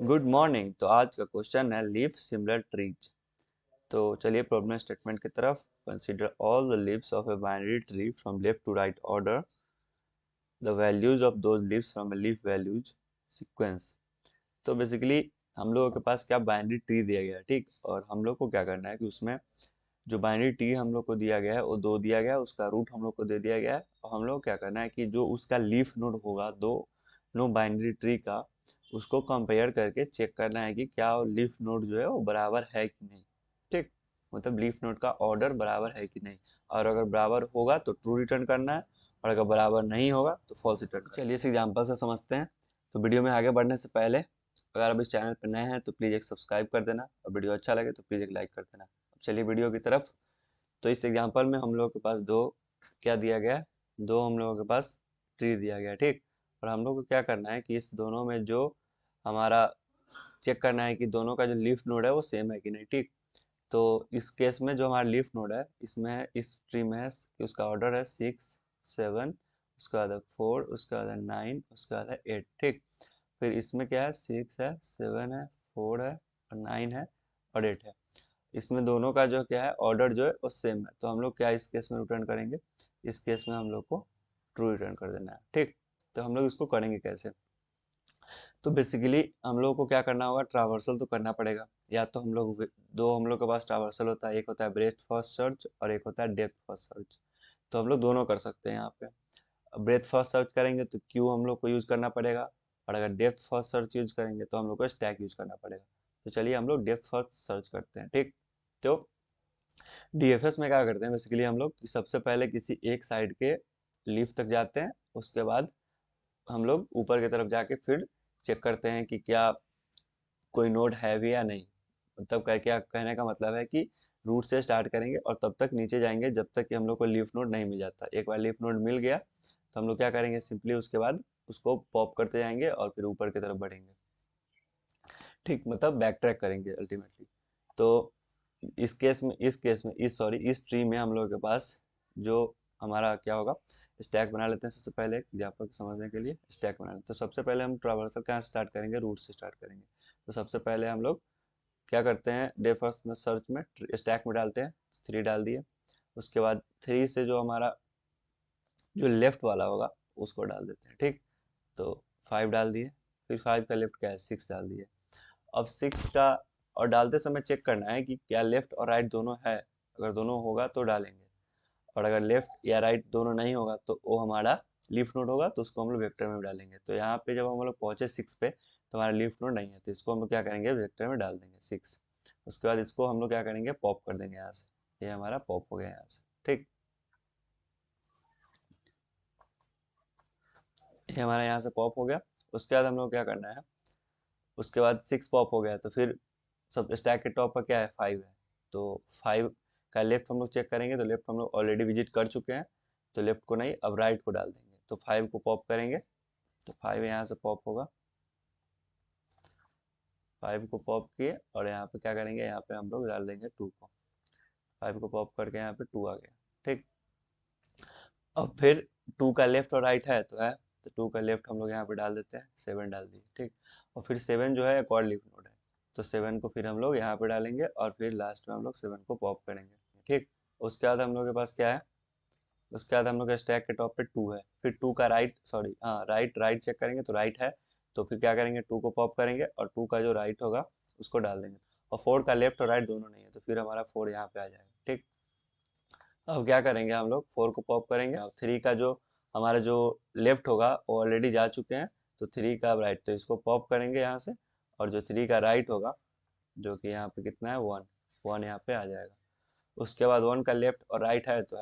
Good morning. तो आज का क्वेश्चन है लीफ सिमिलर ट्रीज। तो चलिए प्रॉब्लम स्टेटमेंट की तरफ। Consider all the leaves of a binary tree from left to right order the values of those leaves from a leaf values sequence. तो basically हम लोगों के पास क्या बाइनरी ट्री दिया गया है, ठीक। और हम लोग को क्या करना है कि उसमें जो बाइनरी ट्री हम लोग को दिया गया है वो दो दिया गया है, उसका रूट हम लोग को दे दिया गया है। और हम लोग क्या करना है कि जो उसका लीफ नोड होगा दो नो बाइनरी ट्री का, उसको कंपेयर करके चेक करना है कि क्या लीफ नोड जो है वो बराबर है कि नहीं, ठीक। मतलब लीफ नोड का ऑर्डर बराबर है कि नहीं, और अगर बराबर होगा तो ट्रू रिटर्न करना है, और अगर बराबर नहीं होगा तो फॉल्स रिटर्न। चलिए इस एग्जाम्पल से समझते हैं। तो वीडियो में आगे बढ़ने से पहले अगर आप इस चैनल पर नए हैं तो प्लीज़ एक सब्सक्राइब कर देना, और वीडियो अच्छा लगे तो प्लीज़ एक लाइक कर देना। अब चलिए वीडियो की तरफ। तो इस एग्जांपल में हम लोगों के पास दो क्या दिया गया है, दो हम लोगों के पास ट्री दिया गया है, ठीक। और हम लोग को क्या करना है कि इस दोनों में जो हमारा चेक करना है कि दोनों का जो लीफ नोड है वो सेम है कि नहीं, ठीक। तो इस केस में जो हमारा लीफ नोड है इसमें इस ट्री में है कि उसका ऑर्डर है 6 7, उसके बाद है 4, उसके बाद है 9, उसके बाद है 8, ठीक। फिर इसमें क्या है, 6 है, 7 है, 4 है और 9 है और 8 है। इसमें दोनों का जो क्या है ऑर्डर जो है वो सेम है। तो हम लोग क्या इस केस में रिटर्न करेंगे, इस केस में हम लोग को ट्रू रिटर्न कर देना है, ठीक। तो हम लोग इसको करेंगे कैसे। तो बेसिकली हम लोग को क्या करना होगा, ट्रावर्सल तो करना पड़ेगा। या तो दो हम लोग के पास ट्रावर्सल होता है, एक होता है ब्रेथ फर्स्ट सर्च और एक होता है डेप्थ फर्स्ट सर्च। तो हम लोग दोनों कर सकते हैं यहाँ पे। ब्रेथ फर्स्ट सर्च करेंगे तो क्यू हम लोग को यूज करना पड़ेगा, और अगर डेप्थ फर्स्ट सर्च यूज करेंगे तो हम लोग को स्टैक यूज करना पड़ेगा। तो चलिए हम लोग डेप्थ फर्स्ट सर्च करते हैं, ठीक। तो डीएफएस में क्या करते हैं बेसिकली हम लोग कि सबसे पहले किसी एक साइड के लीफ तक जाते हैं, उसके बाद हम लोग ऊपर की तरफ जाके फिर चेक करते हैं कि क्या कोई नोड है भी या नहीं। मतलब क्या कहने का मतलब है कि रूट से स्टार्ट करेंगे और तब तक नीचे जाएंगे जब तक कि हम लोग को लीफ नोड नहीं मिल जाता। एक बार लीफ नोड मिल गया तो हम लोग क्या करेंगे, सिंपली उसके बाद उसको पॉप करते जाएंगे और फिर ऊपर की तरफ बढ़ेंगे, ठीक। मतलब बैक ट्रैक करेंगे अल्टीमेटली। तो इस ट्री में हम लोगों के पास जो हमारा क्या होगा, स्टैक बना लेते हैं। सबसे पहले एग्जाम्पल को समझने के लिए स्टैक बना लेते हैं। तो सबसे पहले हम ट्रावर्सल कहाँ से स्टार्ट करेंगे, रूट से स्टार्ट करेंगे। तो सबसे पहले हम लोग क्या करते हैं, डे फर्स्ट में सर्च में स्टैक में डालते हैं, 3 डाल दिए। उसके बाद 3 से जो हमारा जो लेफ्ट वाला होगा उसको डाल देते हैं, ठीक। तो 5 डाल दिए। फिर 5 का लेफ्ट क्या है, 6 डाल दिए। अब 6 का और डालते समय चेक करना है कि क्या लेफ्ट और राइट दोनों है। अगर दोनों होगा तो डालेंगे, और अगर लेफ्ट या राइट दोनों नहीं होगा तो वो हमारा लीफ नोड होगा, तो उसको हम लोग वेक्टर में डालेंगे। तो यहाँ पे जब हम लोग पहुंचे 6 पे तो हमारा लीफ नोड नहीं है, तो इसको हम लोग क्या करेंगे, वेक्टर में डाल देंगे 6। उसके बाद इसको हम लोग क्या करेंगे, पॉप कर देंगे यहाँ से। ये हमारा पॉप हो गया यहाँ से, ठीक। ये हमारा यहाँ से पॉप हो गया। उसके बाद हम लोग क्या करना है, उसके बाद 6 पॉप हो गया तो फिर सब स्टैक के टॉप पर क्या है, 5 है। तो 5 का लेफ्ट हम लोग चेक करेंगे, तो लेफ्ट हम लोग ऑलरेडी विजिट कर चुके हैं, तो लेफ्ट को नहीं, अब राइट को डाल देंगे। तो 5 को पॉप करेंगे, तो 5 यहाँ से पॉप होगा। 5 को पॉप किए और यहाँ पे क्या करेंगे, यहाँ पे हम लोग डाल देंगे 2 को। 5 को पॉप करके यहाँ पे 2 आ गया, ठीक। अब फिर 2 का लेफ्ट और राइट है तो है, तो 2 का लेफ्ट हम लोग यहाँ पे डाल देते हैं, 7 डाल दिए, ठीक। और फिर 7 जो है एक और लीफ नोड है, तो 7 को फिर हम लोग यहाँ पे डालेंगे और फिर लास्ट में हम लोग 7 को पॉप करेंगे, ठीक। उसके बाद हम लोग के पास क्या है, उसके बाद हम लोग के स्टैक के टॉप पे 2 है। फिर 2 का राइट, सॉरी हाँ, राइट राइट चेक करेंगे तो राइट है। तो फिर क्या करेंगे, 2 को पॉप करेंगे और 2 का जो राइट होगा उसको डाल देंगे। और 4 का लेफ्ट और राइट दोनों नहीं है, तो फिर हमारा 4 यहाँ पे आ जाएगा, ठीक। अब क्या करेंगे, हम लोग 4 को पॉप करेंगे और 3 का जो हमारा जो लेफ्ट होगा वो ऑलरेडी जा चुके हैं, तो 3 का राइट, तो इसको पॉप करेंगे यहाँ से। और जो 3 का राइट होगा, जो कि यहाँ पे कितना है, 1, 1 यहाँ पे आ जाएगा। उसके बाद 1 का लेफ्ट और राइट है तो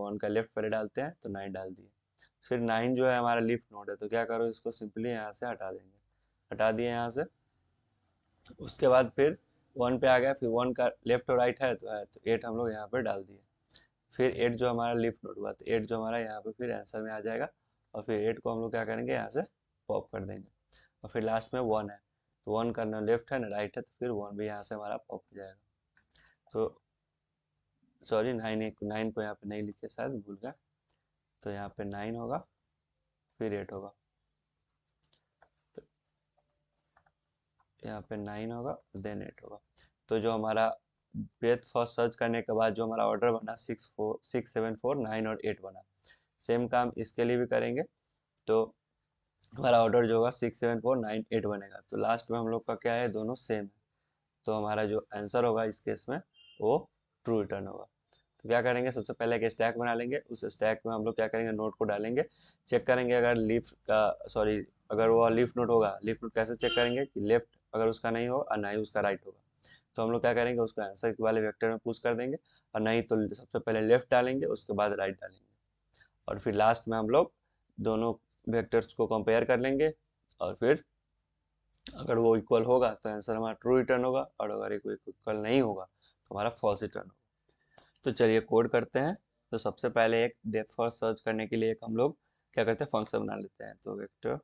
1 का लेफ्ट पहले डालते हैं, तो 9 डाल दिए। फिर 9 जो है हमारा लीफ नोड है, तो क्या करो, इसको सिंपली यहाँ से हटा देंगे। हटा दिए यहाँ से। उसके बाद फिर 1 पे आ गया, फिर 1 का लेफ्ट और राइट है तो 8 हम लोग यहाँ पे डाल दिए। फिर 8 जो हमारा लिफ्ट नोड हुआ, तो 8 जो हमारा यहाँ पे फिर आंसर में आ जाएगा। और फिर 8 को हम लोग क्या करेंगे, यहाँ से पॉप कर देंगे। और फिर लास्ट में 1 है, तो 1 का ना लेफ्ट है ना राइट है, तो फिर 1 भी यहाँ से हमारा पॉप हो जाएगा। तो सॉरी, 9 को यहाँ पे नहीं लिखे, शायद भूल गया। तो यहाँ पे 9 होगा, फिर 8 होगा। तो यहाँ पे 9 होगा देन 8 होगा। तो जो हमारा ब्रेथ फर्स्ट सर्च करने के बाद जो हमारा ऑर्डर बना 6 7 4 9 और 8 बना, सेम काम इसके लिए भी करेंगे। तो हमारा ऑर्डर जो होगा 6 7 4 9 8 बनेगा। तो लास्ट में हम लोग का क्या है, दोनों सेम है। तो हमारा जो आंसर होगा इस केस में वो ट्रू रिटर्न होगा। तो क्या करेंगे, सबसे पहले एक स्टैक बना लेंगे। उस स्टैक में हम लोग क्या करेंगे, नोट को डालेंगे। चेक करेंगे अगर लीफ का सॉरी अगर वो लीफ नोट होगा, लीफ नोट कैसे चेक करेंगे कि लेफ्ट अगर उसका नहीं हो और ना ही उसका राइट होगा, तो हम लोग क्या करेंगे, उसको आंसर वाले वेक्टर में पुश कर देंगे। और नहीं तो सबसे पहले लेफ्ट डालेंगे, उसके बाद राइट डालेंगे, और फिर लास्ट में हम लोग दोनों वेक्टर्स को कंपेयर कर लेंगे। और फिर अगर वो इक्वल होगा तो आंसर हमारा ट्रू रिटर्न होगा, और अगर इक्वल नहीं होगा तो हमारा फॉल्स रिटर्न होगा। तो चलिए कोड करते हैं। तो सबसे पहले एक डेप्थ फर्स्ट सर्च करने के लिए एक हम लोग क्या करते हैं, फंक्शन बना लेते हैं। तो वेक्टर,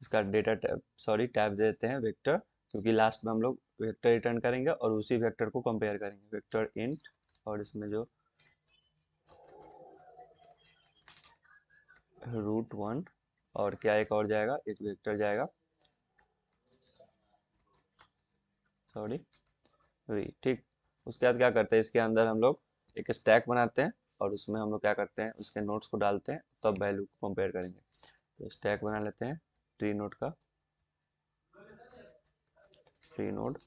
इसका डेटा टैब टैब दे देते हैं वेक्टर, क्योंकि लास्ट में हम लोग वेक्टर रिटर्न करेंगे और उसी वेक्टर को कंपेयर करेंगे, वेक्टर इंट। और इसमें जो √1 और क्या एक और जाएगा, एक वेक्टर जाएगा वी, ठीक। उसके बाद क्या करते हैं, इसके अंदर हम लोग एक स्टैक बनाते हैं और उसमें हम लोग क्या करते हैं, उसके नोट्स को डालते हैं, तब वैल्यू को कंपेयर करेंगे। तो स्टैक बना लेते हैं ट्री नोड का, ट्री नोड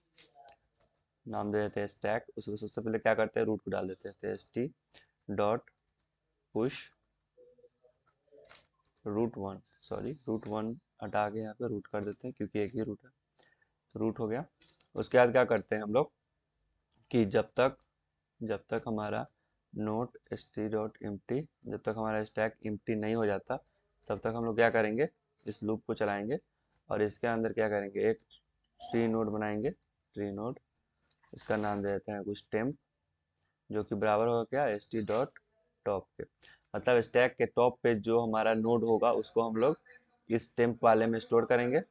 नाम दे देते हैं स्टैक। उसमें सबसे पहले क्या करते हैं, रूट को डाल देते हैं। तो st.push √1 हटा के यहाँ पे रूट कर देते हैं, क्योंकि एक ही रूट है। तो रूट हो गया। उसके बाद क्या करते हैं हम लोग कि जब तक हमारा नोट st.empty, जब तक हमारा स्टैक एम्प्टी नहीं हो जाता, तब तक हम लोग क्या करेंगे, इस लूप को चलाएंगे। और इसके अंदर क्या करेंगे, एक ट्री नोड बनाएंगे। ट्री नोड, इसका नाम दे देते हैं कुछ टेम्प, जो कि बराबर होगा क्या, st.top के। मतलब स्टैक के टॉप पे जो हमारा नोड होगा उसको हम लोग इस टेम्प वाले में स्टोर करेंगे।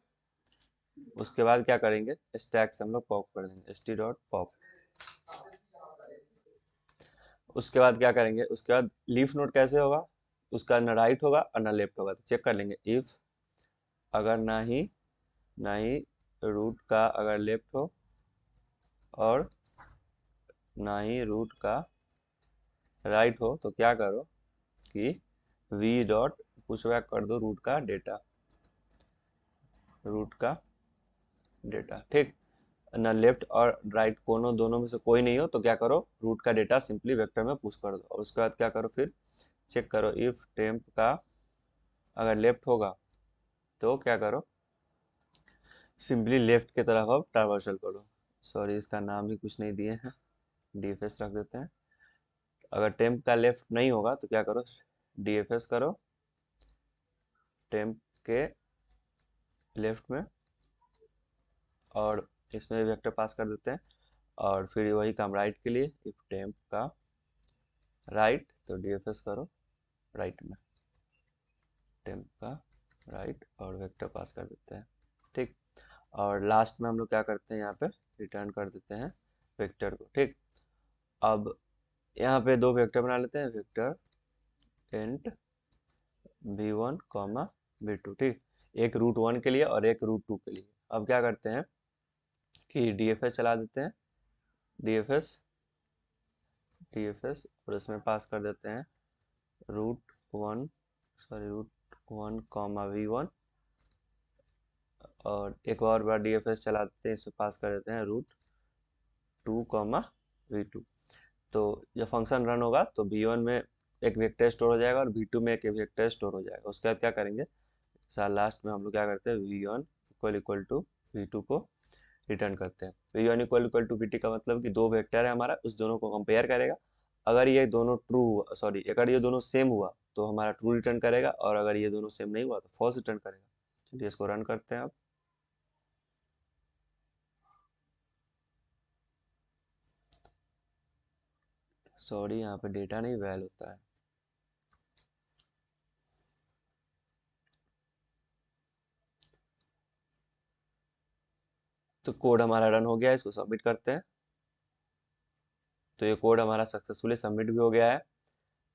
उसके बाद क्या करेंगे, स्टैक से हम लोग पॉप कर देंगे st.pop। उसके बाद क्या करेंगे, उसके बाद लीफ नोड कैसे होगा, उसका ना राइट होगा और ना लेफ्ट होगा। तो चेक कर लेंगे, इफ अगर ना ही रूट का अगर लेफ्ट हो और ना ही रूट का राइट हो, तो क्या करो कि v डॉट पुश बैक कर दो रूट का डेटा, ठीक। ना लेफ्ट और राइट कोनो दोनों में से कोई नहीं हो तो क्या करो, रूट का डेटा सिंपली वेक्टर में पुश कर दो। और उसके बाद क्या करो, फिर चेक करो इफ टेम्प का अगर लेफ्ट होगा तो क्या करो, सिंपली लेफ्ट की तरफ अब ट्रावर्सल करो। सॉरी, इसका नाम ही कुछ नहीं दिए हैं, डीएफएस रख देते हैं। अगर टेम्प का लेफ्ट नहीं होगा तो क्या करो, डीएफएस करो टेम्प के लेफ्ट में, और इसमें वेक्टर पास कर देते हैं। और फिर वही काम राइट के लिए, इफ टेम्प का राइट तो डीएफएस करो राइट में, टेम्प का राइट, और वेक्टर पास कर देते हैं, ठीक। और लास्ट में हम लोग क्या करते हैं, यहाँ पे रिटर्न कर देते हैं वेक्टर को, ठीक। अब यहाँ पे दो वेक्टर बना लेते हैं, vector int v1 comma v2, ठीक। एक √1 के लिए और एक √2 के लिए। अब क्या करते हैं कि डीएफएस चला देते हैं, डीएफएस और इसमें पास कर देते हैं √1 कॉमा v1, और एक और बार डीएफएस चला देते हैं, इसमें पास कर देते हैं √2 कॉमा v2। तो जब फंक्शन रन होगा तो v1 में एक वेक्टर स्टोर हो जाएगा और v2 में एक वेक्टर स्टोर हो जाएगा। उसके बाद क्या करेंगे, लास्ट में हम लोग क्या करते हैं, v1 इक्वल टू v2 को रिटर्न करते हैं। v1 इक्वल टू vt का मतलब कि दो वेक्टर है हमारा, उस दोनों को कंपेयर करेगा। अगर ये दोनों ट्रू हुआ, सॉरी अगर ये दोनों सेम हुआ तो हमारा ट्रू रिटर्न करेगा, और अगर ये दोनों सेम नहीं हुआ तो फॉल्स रिटर्न करेगा। चलिए इसको रन करते हैं अब। सॉरी, यहाँ पे डेटा नहीं वैल होता है। तो कोड हमारा रन हो गया है, इसको सबमिट करते हैं। तो ये कोड हमारा सक्सेसफुली सबमिट भी हो गया है।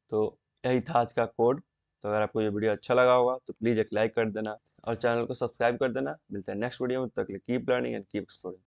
तो यही था आज का कोड। तो अगर आपको ये वीडियो अच्छा लगा होगा तो प्लीज़ एक लाइक कर देना। और चैनल को सब्सक्राइब कर देना। मिलते हैं नेक्स्ट वीडियो में, तब तक के लिए keep learning and keep exploring.